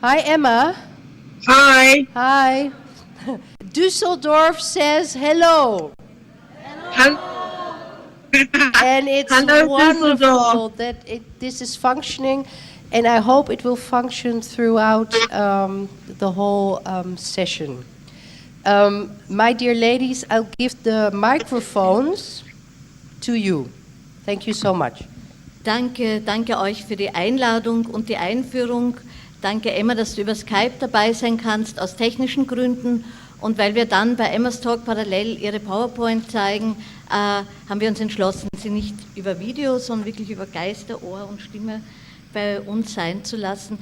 Hi, Emma. Hi. Hi. Düsseldorf says hello. Hello. And it's Hello, wonderful that this is functioning, and I hope it will function throughout the whole session. My dear ladies, I'll give the microphones to you. Thank you so much. Danke euch für die Einladung und die Einführung. Danke, Emma, dass du über Skype dabei sein kannst, aus technischen Gründen. Und weil wir dann bei Emmas Talk parallel ihre PowerPoint zeigen, haben wir uns entschlossen, sie nicht über Video, sondern wirklich über Geister, Ohr und Stimme bei uns sein zu lassen.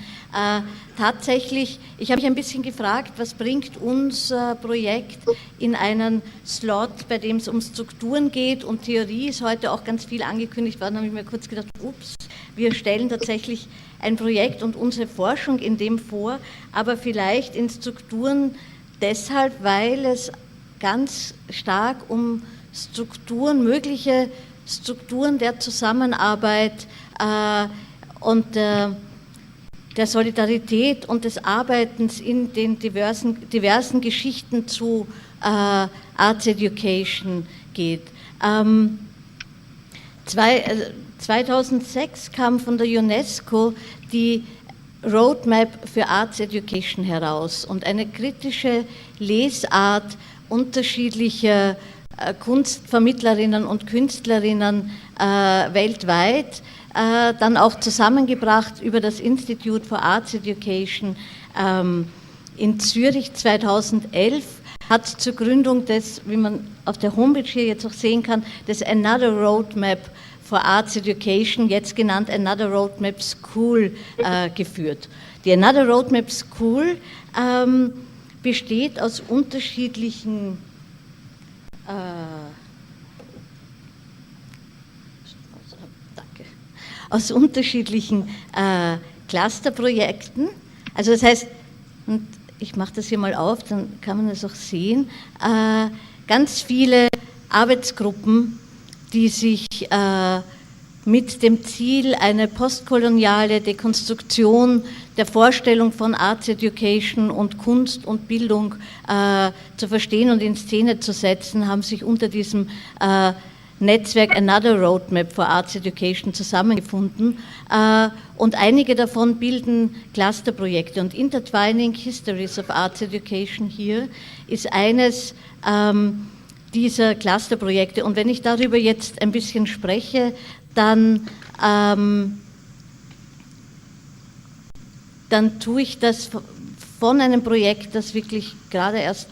Tatsächlich, ich habe mich ein bisschen gefragt, was bringt unser Projekt in einen Slot, bei dem es um Strukturen geht, und Theorie ist heute auch ganz viel angekündigt worden. Da habe ich mir kurz gedacht, ups, wir stellen tatsächlich ein Projekt und unsere Forschung in dem vor, aber vielleicht in Strukturen deshalb, weil es ganz stark um Strukturen, mögliche Strukturen der Zusammenarbeit und der Solidarität und des Arbeitens in den diversen Geschichten zu Arts Education geht. 2006 kam von der UNESCO die Roadmap für Arts Education heraus und eine kritische Lesart unterschiedlicher Kunstvermittlerinnen und Künstlerinnen weltweit, dann auch zusammengebracht über das Institute for Arts Education in Zürich 2011, hat zur Gründung des, wie man auf der Homepage hier jetzt auch sehen kann, des Another Roadmap for Arts Education, jetzt genannt Another Roadmap School, geführt. Die Another Roadmap School besteht aus unterschiedlichen Clusterprojekten. Also das heißt, und ich mache das hier mal auf, dann kann man das auch sehen, ganz viele Arbeitsgruppen, die sich mit dem Ziel, eine postkoloniale Dekonstruktion der Vorstellung von Arts Education und Kunst und Bildung zu verstehen und in Szene zu setzen, haben sich unter diesem Netzwerk Another Roadmap for Arts Education zusammengefunden, und einige davon bilden Clusterprojekte, und Intertwining Histories of Arts Education hier ist eines dieser Clusterprojekte. Und wenn ich darüber jetzt ein bisschen spreche, dann tue ich das von einem Projekt, das wirklich gerade erst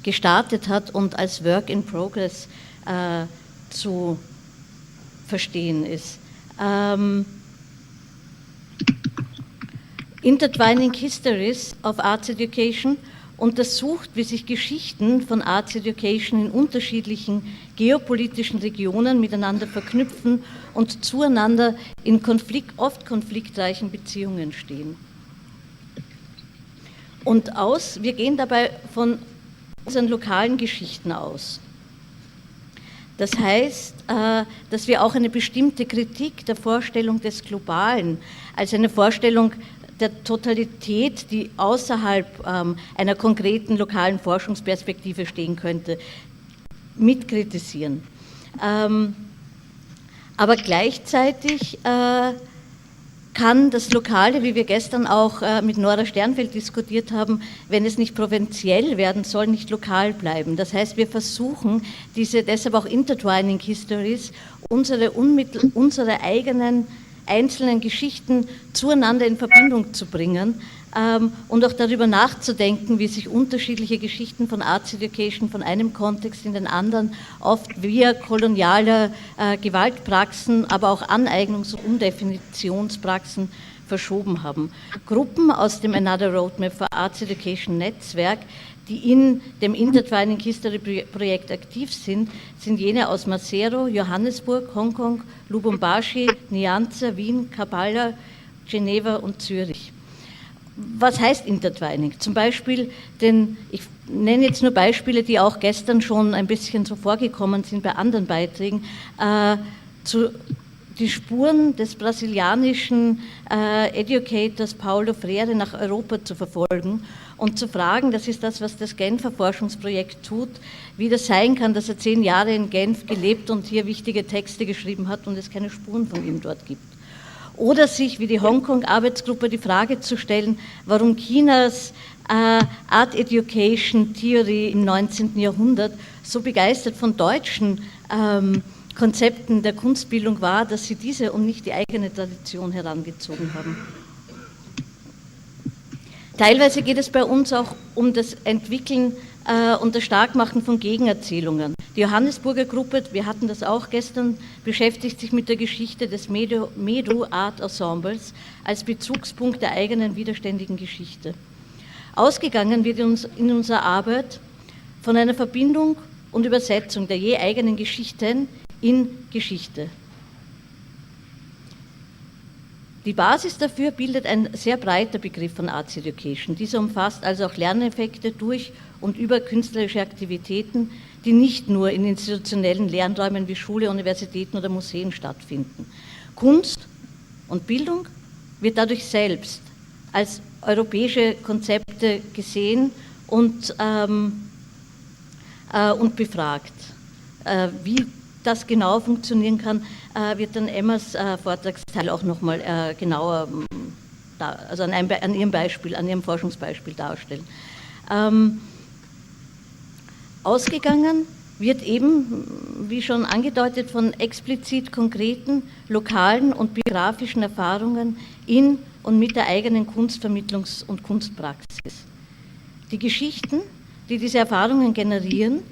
gestartet hat und als Work in Progress zu verstehen ist. Intertwining Histories of Arts Education untersucht, wie sich Geschichten von Arts Education in unterschiedlichen geopolitischen Regionen miteinander verknüpfen und zueinander in oft konfliktreichen Beziehungen stehen. Und wir gehen dabei von unseren lokalen Geschichten aus. Das heißt, dass wir auch eine bestimmte Kritik der Vorstellung des Globalen, als eine Vorstellung der Totalität, die außerhalb einer konkreten lokalen Forschungsperspektive stehen könnte, mitkritisieren. Aber gleichzeitig kann das Lokale, wie wir gestern auch mit Nora Sternfeld diskutiert haben, wenn es nicht provinziell werden soll, nicht lokal bleiben. Das heißt, wir versuchen, deshalb auch Intertwining Histories, unsere eigenen einzelnen Geschichten zueinander in Verbindung zu bringen und auch darüber nachzudenken, wie sich unterschiedliche Geschichten von Arts Education von einem Kontext in den anderen oft via kolonialer Gewaltpraxen, aber auch Aneignungs- und Umdefinitionspraxen verschoben haben. Gruppen aus dem Another Roadmap for Arts Education Netzwerk, die in dem Intertwining History Projekt aktiv sind, sind jene aus Maseru, Johannesburg, Hongkong, Lubumbashi, Nyanza, Wien, Kampala, Geneva und Zürich. Was heißt Intertwining? Zum Beispiel, ich nenne jetzt nur Beispiele, die auch gestern schon ein bisschen so vorgekommen sind bei anderen Beiträgen, die Spuren des brasilianischen Educators Paulo Freire nach Europa zu verfolgen und zu fragen, das ist das, was das Genfer Forschungsprojekt tut, wie das sein kann, dass er 10 Jahre in Genf gelebt und hier wichtige Texte geschrieben hat und es keine Spuren von ihm dort gibt. Oder sich, wie die Hongkong-Arbeitsgruppe, die Frage zu stellen, warum Chinas Art Education Theory im 19. Jahrhundert so begeistert von deutschen Konzepten der Kunstbildung war, dass sie diese und nicht die eigene Tradition herangezogen haben. Teilweise geht es bei uns auch um das Entwickeln und das Starkmachen von Gegenerzählungen. Die Johannesburger Gruppe, wir hatten das auch gestern, beschäftigt sich mit der Geschichte des Medu Art Ensembles als Bezugspunkt der eigenen widerständigen Geschichte. Ausgegangen wird in unserer Arbeit von einer Verbindung und Übersetzung der je eigenen Geschichten in Geschichte. Die Basis dafür bildet ein sehr breiter Begriff von Arts Education. Dieser umfasst also auch Lerneffekte durch und über künstlerische Aktivitäten, die nicht nur in institutionellen Lernräumen wie Schule, Universitäten oder Museen stattfinden. Kunst und Bildung wird dadurch selbst als europäische Konzepte gesehen und befragt. Wie das genau funktionieren kann, wird dann Emmas Vortragsteil auch nochmal genauer, also an ihrem Beispiel, an ihrem Forschungsbeispiel darstellen. Ausgegangen wird eben, wie schon angedeutet, von explizit konkreten, lokalen und biografischen Erfahrungen in und mit der eigenen Kunstvermittlungs- und Kunstpraxis. Die Geschichten, die diese Erfahrungen generieren,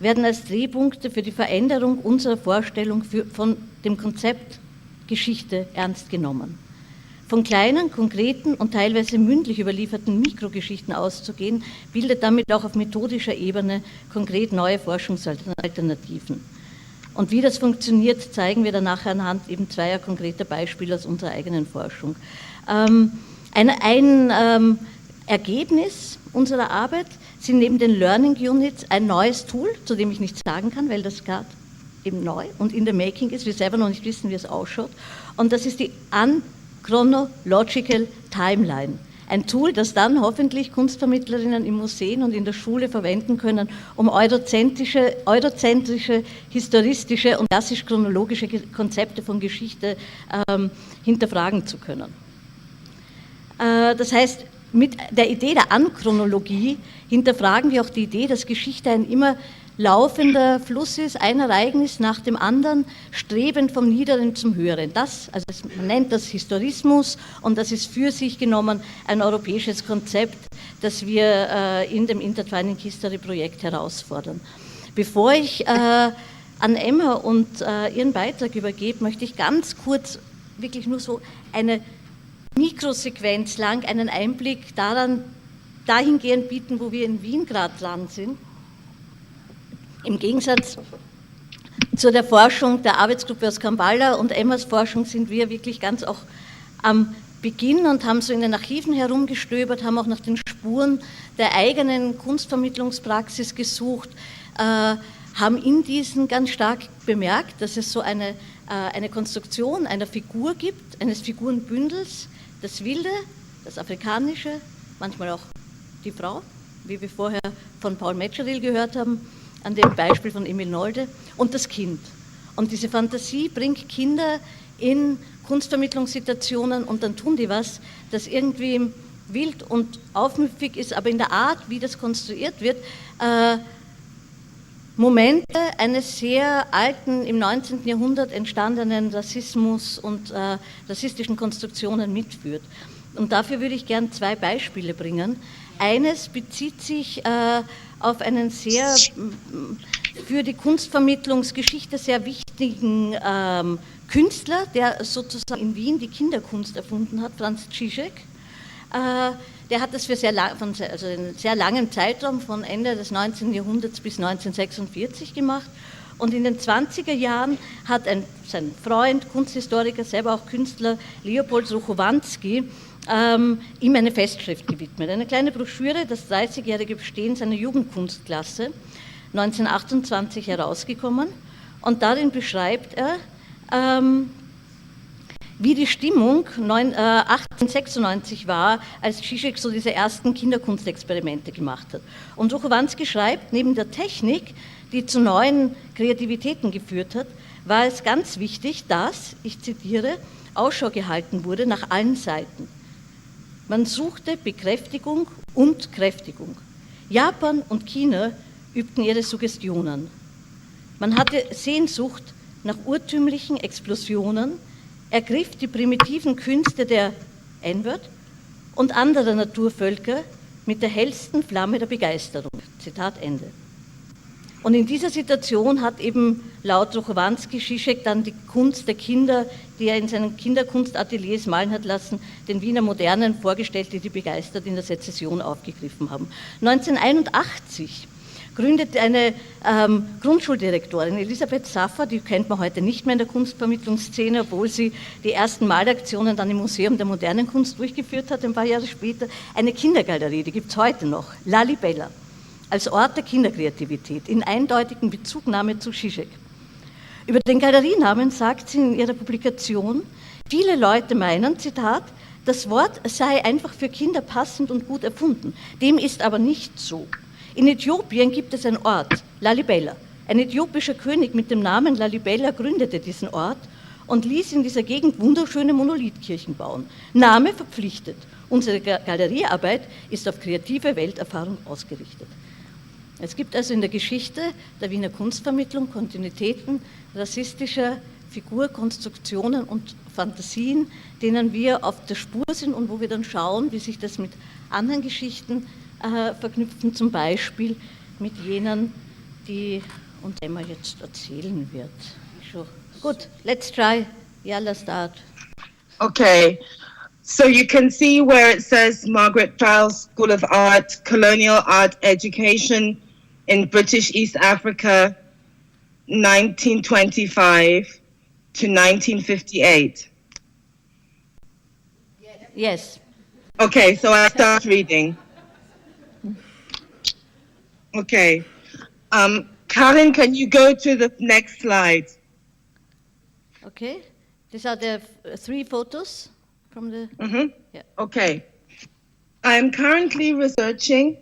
werden als Drehpunkte für die Veränderung unserer Vorstellung von dem Konzept Geschichte ernst genommen. Von kleinen, konkreten und teilweise mündlich überlieferten Mikrogeschichten auszugehen, bildet damit auch auf methodischer Ebene konkret neue Forschungsalternativen. Und wie das funktioniert, zeigen wir dann nachher anhand eben zweier konkreter Beispiele aus unserer eigenen Forschung. Ein Ergebnis unserer Arbeit sind neben den Learning Units ein neues Tool, zu dem ich nichts sagen kann, weil das gerade eben neu und in the making ist, wir selber noch nicht wissen, wie es ausschaut. Und das ist die Unchronological Timeline. Ein Tool, das dann hoffentlich Kunstvermittlerinnen in Museen und in der Schule verwenden können, um eurozentrische, historistische und klassisch-chronologische Konzepte von Geschichte hinterfragen zu können. Das heißt, mit der Idee der Anchronologie hinterfragen wir auch die Idee, dass Geschichte ein immer laufender Fluss ist, ein Ereignis nach dem anderen, strebend vom Niederen zum Höheren. Man nennt das Historismus und das ist für sich genommen ein europäisches Konzept, das wir in dem Intertwining History Projekt herausfordern. Bevor ich an Emma und ihren Beitrag übergebe, möchte ich ganz kurz wirklich nur so eine Mikrosequenz lang einen Einblick dahingehend bieten, wo wir in Wien gerade dran sind. Im Gegensatz zu der Forschung der Arbeitsgruppe aus Kampala und Emmas Forschung sind wir wirklich ganz auch am Beginn und haben so in den Archiven herumgestöbert, haben auch nach den Spuren der eigenen Kunstvermittlungspraxis gesucht, haben in diesen ganz stark bemerkt, dass es so eine Konstruktion einer Figur gibt, eines Figurenbündels, das Wilde, das Afrikanische, manchmal auch die Frau, wie wir vorher von Paul Metzgeril gehört haben, an dem Beispiel von Emil Nolde, und das Kind. Und diese Fantasie bringt Kinder in Kunstvermittlungssituationen und dann tun die was, das irgendwie wild und aufmüpfig ist, aber in der Art, wie das konstruiert wird, Momente eines sehr alten, im 19. Jahrhundert entstandenen Rassismus und rassistischen Konstruktionen mitführt. Und dafür würde ich gern 2 Beispiele bringen. Eines bezieht sich auf einen sehr für die Kunstvermittlungsgeschichte sehr wichtigen Künstler, der sozusagen in Wien die Kinderkunst erfunden hat, Franz Žižek. Der hat das für einen sehr langen Zeitraum von Ende des 19. Jahrhunderts bis 1946 gemacht. Und in den 20er Jahren hat sein Freund, Kunsthistoriker, selber auch Künstler, Leopold Ruchowanski, ihm eine Festschrift gewidmet. Eine kleine Broschüre, das 30-jährige Bestehen seiner Jugendkunstklasse, 1928 herausgekommen. Und darin beschreibt er wie die Stimmung 1896 war, als Zizek so diese ersten Kinderkunstexperimente gemacht hat. Und Suchowanski schreibt, neben der Technik, die zu neuen Kreativitäten geführt hat, war es ganz wichtig, dass, ich zitiere, Ausschau gehalten wurde nach allen Seiten. Man suchte Bekräftigung und Kräftigung. Japan und China übten ihre Suggestionen. Man hatte Sehnsucht nach urtümlichen Explosionen, ergriff die primitiven Künste der N-Word und anderer Naturvölker mit der hellsten Flamme der Begeisterung. Zitat Ende. Und in dieser Situation hat eben laut Suchowanski Zizek dann die Kunst der Kinder, die er in seinen Kinderkunstateliers malen hat lassen, den Wiener Modernen vorgestellt, die die begeistert in der Sezession aufgegriffen haben. 1981 gründet eine Grundschuldirektorin, Elisabeth Saffer, die kennt man heute nicht mehr in der Kunstvermittlungsszene, obwohl sie die ersten Malaktionen dann im Museum der modernen Kunst durchgeführt hat, ein paar Jahre später, eine Kindergalerie, die gibt es heute noch, Lalibela, als Ort der Kinderkreativität, in eindeutigen Bezugnahme zu Zizek. Über den Galerienamen sagt sie in ihrer Publikation, viele Leute meinen, Zitat, das Wort sei einfach für Kinder passend und gut erfunden. Dem ist aber nicht so. In Äthiopien gibt es einen Ort, Lalibela. Ein äthiopischer König mit dem Namen Lalibela gründete diesen Ort und ließ in dieser Gegend wunderschöne Monolithkirchen bauen. Name verpflichtet. Unsere Galeriearbeit ist auf kreative Welterfahrung ausgerichtet. Es gibt also in der Geschichte der Wiener Kunstvermittlung Kontinuitäten rassistischer Figurkonstruktionen und Fantasien, denen wir auf der Spur sind und wo wir dann schauen, wie sich das mit anderen Geschichten verknüpfen, zum Beispiel mit jenen, die uns Emma jetzt erzählen wird. Gut, let's try. Yalla, start. Okay, so you can see where it says Margaret Trowell's School of Art, Colonial Art Education in British East Africa, 1925 to 1958. Yes. Okay, so I start reading. Okay. Karin, can you go to the next slide? Okay. These are the three photos from the... Yeah. Okay. I am currently researching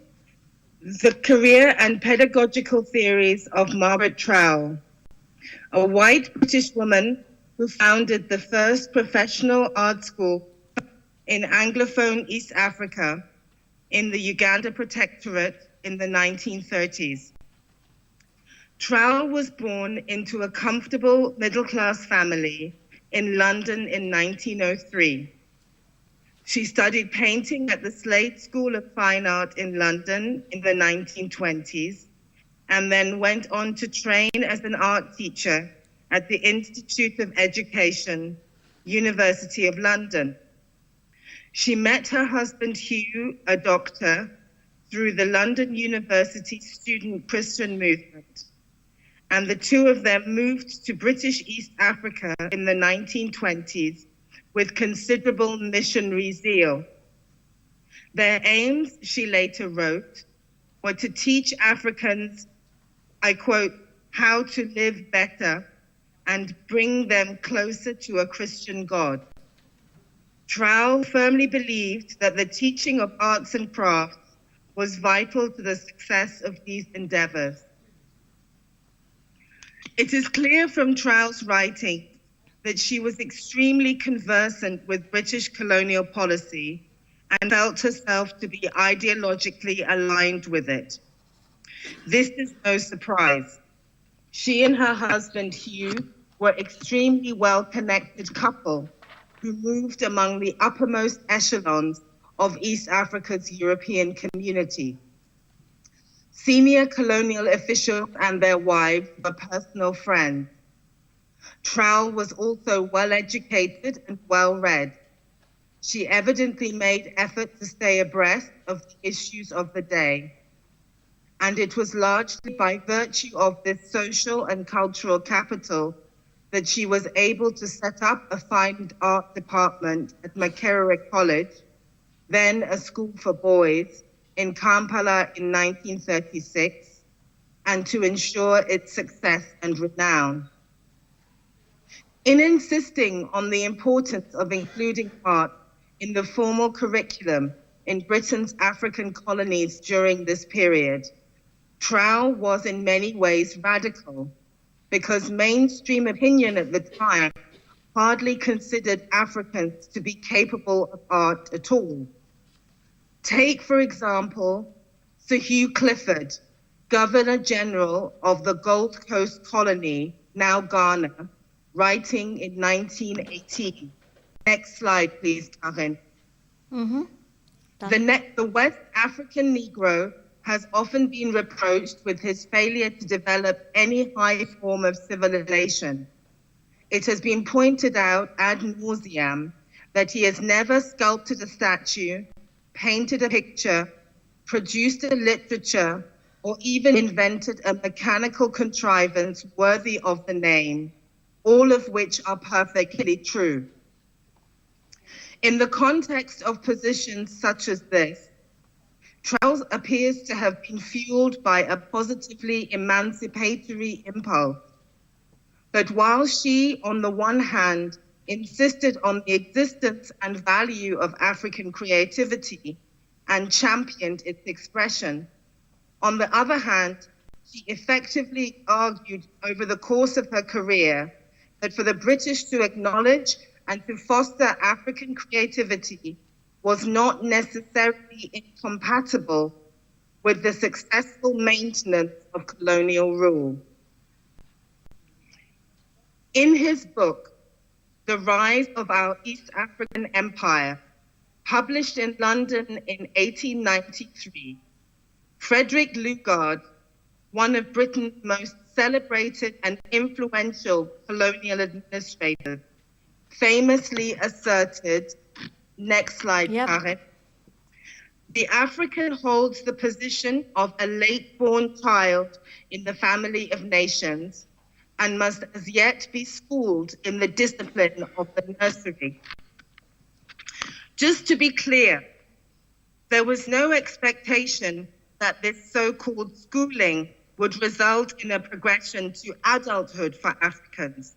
the career and pedagogical theories of Margaret Trowell, a white British woman who founded the first professional art school in Anglophone East Africa in the Uganda Protectorate in the 1930s. Trowell was born into a comfortable middle-class family in London in 1903. She studied painting at the Slade School of Fine Art in London in the 1920s, and then went on to train as an art teacher at the Institute of Education, University of London. She met her husband Hugh, a doctor, through the London University student Christian movement, and the two of them moved to British East Africa in the 1920s with considerable missionary zeal. Their aims, she later wrote, were to teach Africans, I quote, how to live better and bring them closer to a Christian God. Trowell firmly believed that the teaching of arts and crafts was vital to the success of these endeavors. It is clear from Trowell's writing that she was extremely conversant with British colonial policy and felt herself to be ideologically aligned with it. This is no surprise. She and her husband, Hugh, were extremely well-connected couple who moved among the uppermost echelons of East Africa's European community. Senior colonial officials and their wives were personal friends. Trowell was also well-educated and well-read. She evidently made effort to stay abreast of the issues of the day. And it was largely by virtue of this social and cultural capital that she was able to set up a fine art department at Makerere College, then a school for boys, in Kampala in 1936, and to ensure its success and renown. In insisting on the importance of including art in the formal curriculum in Britain's African colonies during this period, Trowell was in many ways radical, because mainstream opinion at the time hardly considered Africans to be capable of art at all. Take, for example, Sir Hugh Clifford, Governor General of the Gold Coast colony, now Ghana, writing in 1918. Next slide, please, Karin. Mm-hmm. The West African Negro has often been reproached with his failure to develop any high form of civilization. It has been pointed out ad nauseam that he has never sculpted a statue, painted a picture, produced a literature, or even invented a mechanical contrivance worthy of the name, all of which are perfectly true. In the context of positions such as this, Trowell appears to have been fueled by a positively emancipatory impulse. But while she, on the one hand, insisted on the existence and value of African creativity and championed its expression, on the other hand, she effectively argued over the course of her career that for the British to acknowledge and to foster African creativity was not necessarily incompatible with the successful maintenance of colonial rule. In his book, The Rise of Our East African Empire, published in London in 1893, Frederick Lugard, one of Britain's most celebrated and influential colonial administrators, famously asserted, next slide, Karin, the African holds the position of a late-born child in the family of nations and must as yet be schooled in the discipline of the nursery. Just to be clear, there was no expectation that this so-called schooling would result in a progression to adulthood for Africans.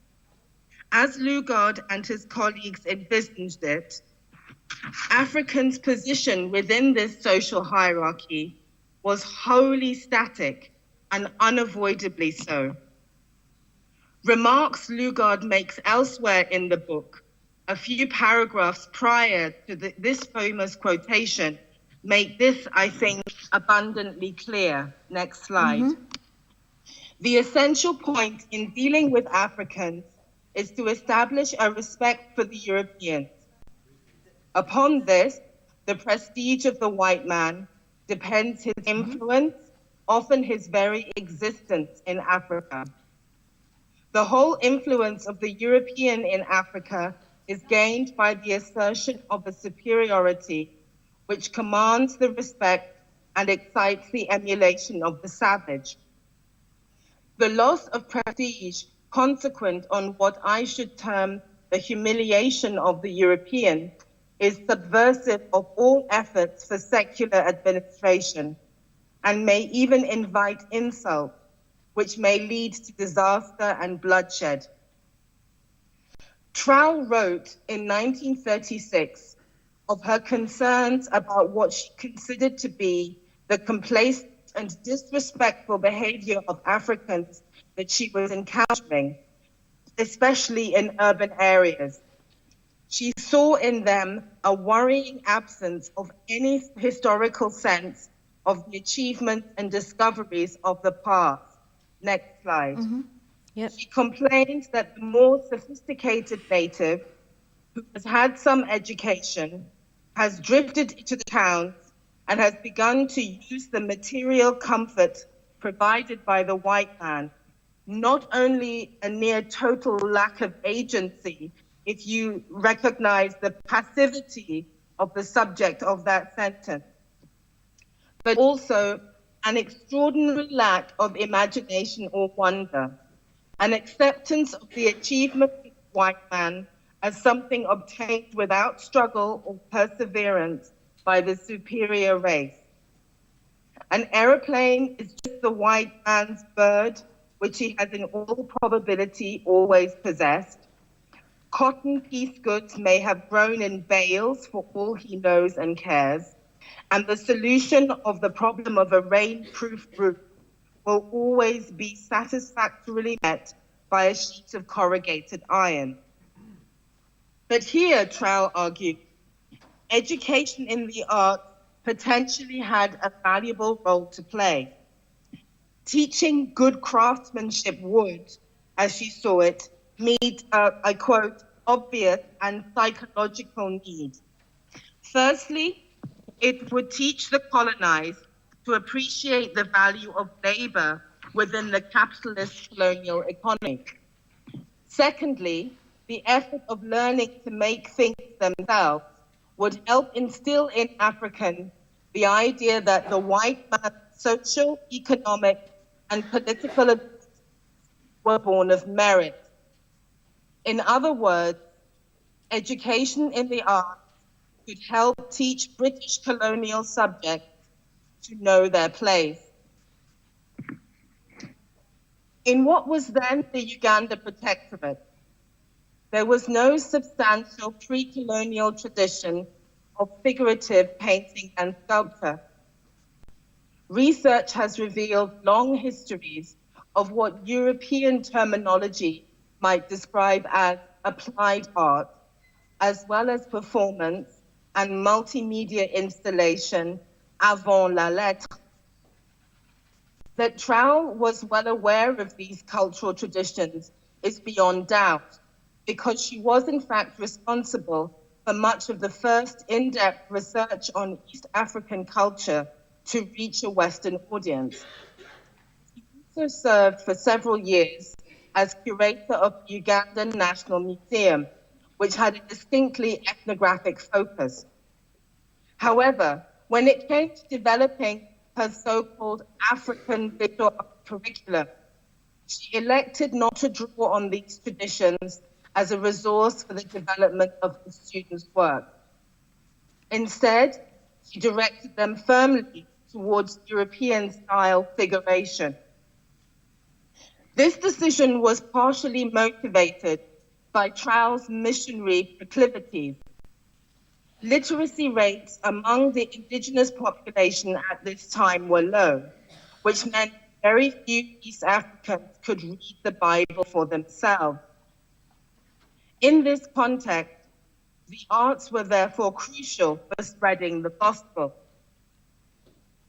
As Lugard and his colleagues envisaged it, Africans' position within this social hierarchy was wholly static and unavoidably so. Remarks Lugard makes elsewhere in the book, a few paragraphs prior to this famous quotation, make this, I think, abundantly clear. Next slide. Mm-hmm. The essential point in dealing with Africans is to establish a respect for the Europeans. Upon this, the prestige of the white man depends his influence, often his very existence in Africa. The whole influence of the European in Africa is gained by the assertion of a superiority which commands the respect and excites the emulation of the savage. The loss of prestige consequent on what I should term the humiliation of the European is subversive of all efforts for secular administration and may even invite insult, which may lead to disaster and bloodshed. Trowell wrote in 1936 of her concerns about what she considered to be the complacent and disrespectful behavior of Africans that she was encountering, especially in urban areas. She saw in them a worrying absence of any historical sense of the achievements and discoveries of the past. Next slide. Mm-hmm. Yep. She complained that the more sophisticated native, who has had some education, has drifted into the towns and has begun to use the material comfort provided by the white man, not only a near total lack of agency, if you recognize the passivity of the subject of that sentence, but also an extraordinary lack of imagination or wonder, an acceptance of the achievement of the white man as something obtained without struggle or perseverance by the superior race. An aeroplane is just the white man's bird, which he has in all probability always possessed. cotton piece goods may have grown in bales for all he knows and cares, and the solution of the problem of a rain-proof roof will always be satisfactorily met by a sheet of corrugated iron. But here, Trowell argued, education in the arts potentially had a valuable role to play. Teaching good craftsmanship would, as she saw it, meet, I quote, obvious and psychological need. Firstly, it would teach the colonized to appreciate the value of labor within the capitalist colonial economy. Secondly, the effort of learning to make things themselves would help instill in Africans the idea that the white man's social, economic, and political abilities were born of merit. In other words, education in the arts could help teach British colonial subjects to know their place. In what was then the Uganda Protectorate, there was no substantial pre-colonial tradition of figurative painting and sculpture. Research has revealed long histories of what European terminology might describe as applied art, as well as performance and multimedia installation avant la lettre. That Trowell was well aware of these cultural traditions is beyond doubt, because she was in fact responsible for much of the first in-depth research on East African culture to reach a Western audience. She also served for several years as curator of the Ugandan National Museum, which had a distinctly ethnographic focus. However, when it came to developing her so-called African visual art curriculum, she elected not to draw on these traditions as a resource for the development of the students' work. Instead, she directed them firmly towards European-style figuration. This decision was partially motivated by Trowell's missionary proclivities. Literacy rates among the indigenous population at this time were low, which meant very few East Africans could read the Bible for themselves. In this context, the arts were therefore crucial for spreading the gospel.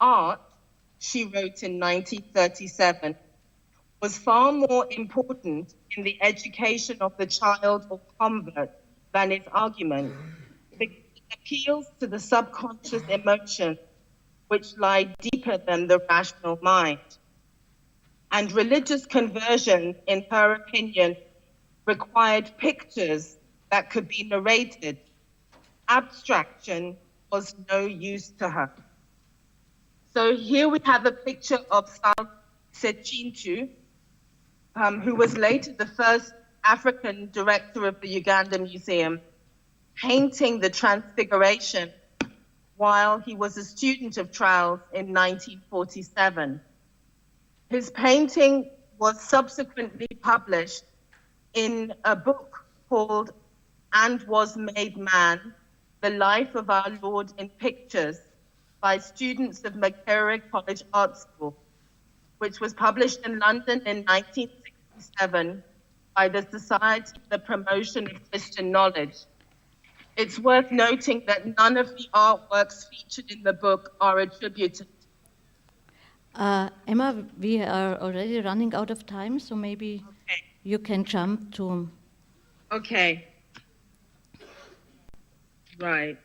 Art, she wrote in 1937, was far more important in the education of the child or convert than its argument, because it appeals to the subconscious emotions which lie deeper than the rational mind. And religious conversion, in her opinion, required pictures that could be narrated. Abstraction was no use to her. So here we have a picture of Sal Sechintu, who was later the first African director of the Uganda Museum, painting the Transfiguration while he was a student of Trowell's in 1947. His painting was subsequently published in a book called And Was Made Man, The Life of Our Lord in Pictures, by students of Makerere College Art School, which was published in London in 1967 by the Society for the Promotion of Christian Knowledge. It's worth noting that none of the artworks featured in the book are attributed. Emma, we are already running out of time, so maybe you can jump to... Okay. Right.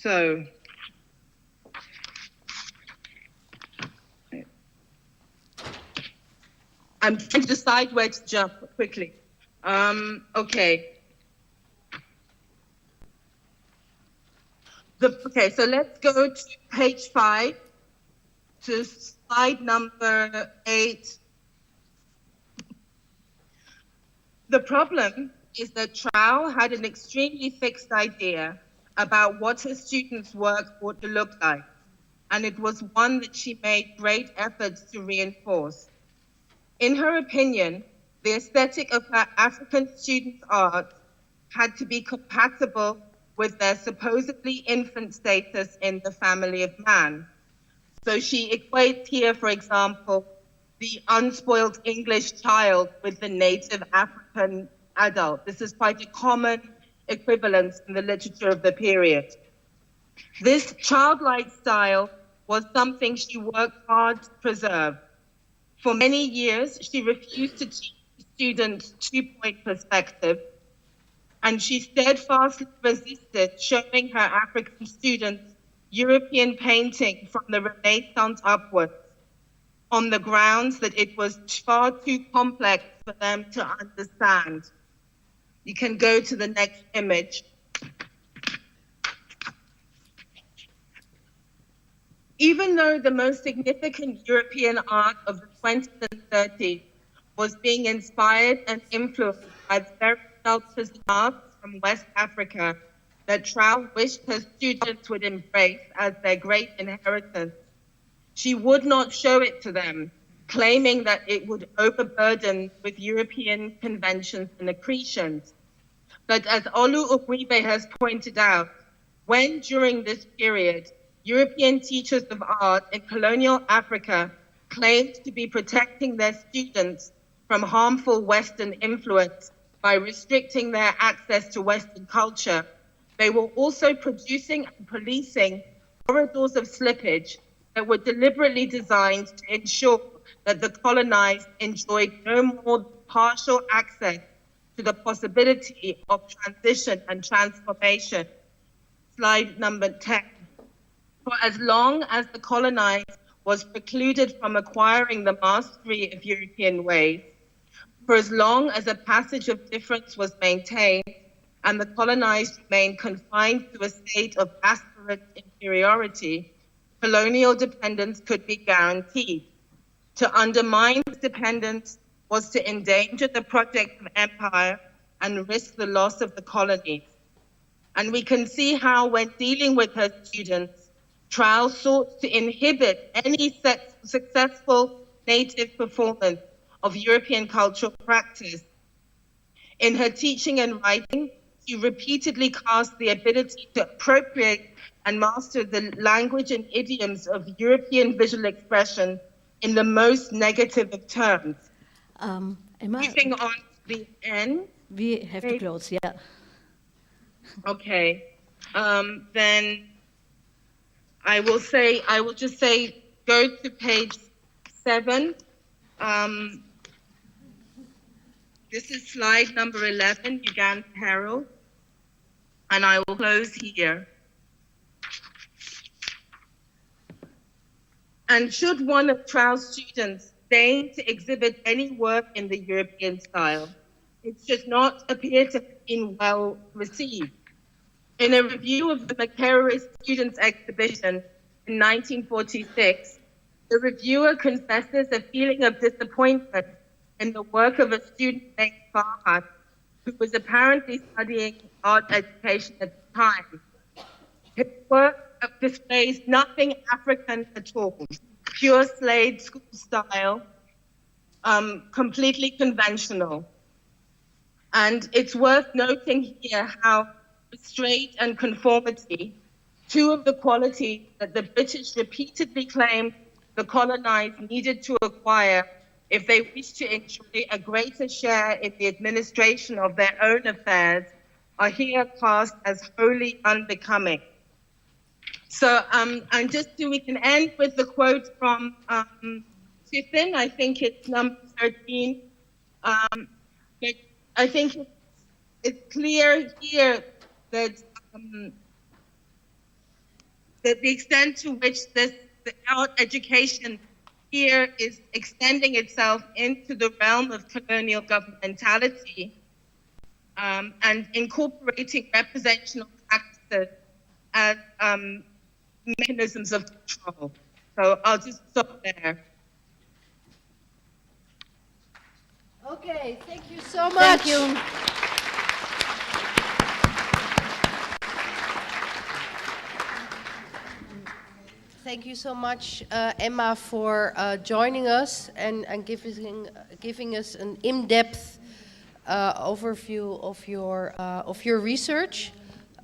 So... I'm trying to decide where to jump quickly. Okay. Okay, so let's go to page 5, to slide number 8. The problem is that Trowell had an extremely fixed idea about what her students' work ought to look like, and it was one that she made great efforts to reinforce. In her opinion, the aesthetic of her African students' art had to be compatible with their supposedly infant status in the family of man. So she equates here, for example, the unspoiled English child with the native African adult. This is quite a common equivalence in the literature of the period. This childlike style was something she worked hard to preserve. For many years, she refused to teach students two-point perspective, and she steadfastly resisted showing her African students European painting from the Renaissance upwards, on the grounds that it was far too complex for them to understand. You can go to the next image. Even though the most significant European art of the 20s and 30s was being inspired and influenced by the very sculptures and arts from West Africa that Trau wished her students would embrace as their great inheritance, she would not show it to them, claiming that it would overburden with European conventions and accretions. But as Olu Ugribe has pointed out, when during this period, European teachers of art in colonial Africa claimed to be protecting their students from harmful Western influence by restricting their access to Western culture, they were also producing and policing corridors of slippage that were deliberately designed to ensure that the colonized enjoyed no more than partial access to the possibility of transition and transformation. Slide number 10. For as long as the colonized was precluded from acquiring the mastery of European ways, for as long as a passage of difference was maintained and the colonized remained confined to a state of aspirate inferiority, colonial dependence could be guaranteed. To undermine this dependence was to endanger the project of empire and risk the loss of the colonies. And we can see how, when dealing with her students, Trau sought to inhibit any successful native performance of European cultural practice. In her teaching and writing, she repeatedly cast the ability to appropriate and master the language and idioms of European visual expression in the most negative of terms. Emma, Moving on to the end. we have to close, yeah. Okay. Then I will just say, go to page 7. This is slide number 11, Uganda Herald, and I will close here. And should one of Trau's students deign to exhibit any work in the European style, it should not appear to have been well received. In a review of the Makerere Students' Exhibition in 1946, the reviewer confesses a feeling of disappointment in the work of a student named Farhat, who was apparently studying art education at the time. His work displays nothing African at all, pure Slade school style, completely conventional. And it's worth noting here how restraint and conformity, two of the qualities that the British repeatedly claimed the colonized needed to acquire if they wished to enjoy a greater share in the administration of their own affairs, are here cast as wholly unbecoming. So, and just so we can end with the quote from Tiffin, I think it's number 13. But I think it's clear here that that the extent to which the art education here is extending itself into the realm of colonial governmentality and incorporating representational practices as mechanisms of control. So I'll just stop there. Okay, thank you so much. Thank you. Thank you so much, Emma, for joining us and giving us an in-depth overview of your research.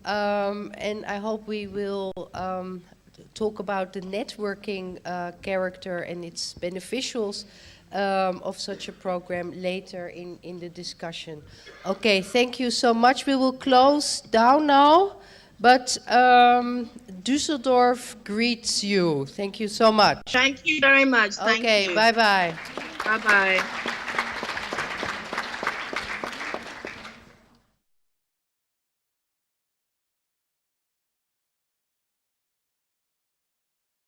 And I hope we will talk about the networking character and its beneficials of such a program later in the discussion. Okay, thank you so much. We will close down now, but Düsseldorf greets you. Thank you so much. Thank you very much. Thank okay, you. bye-bye. Bye-bye.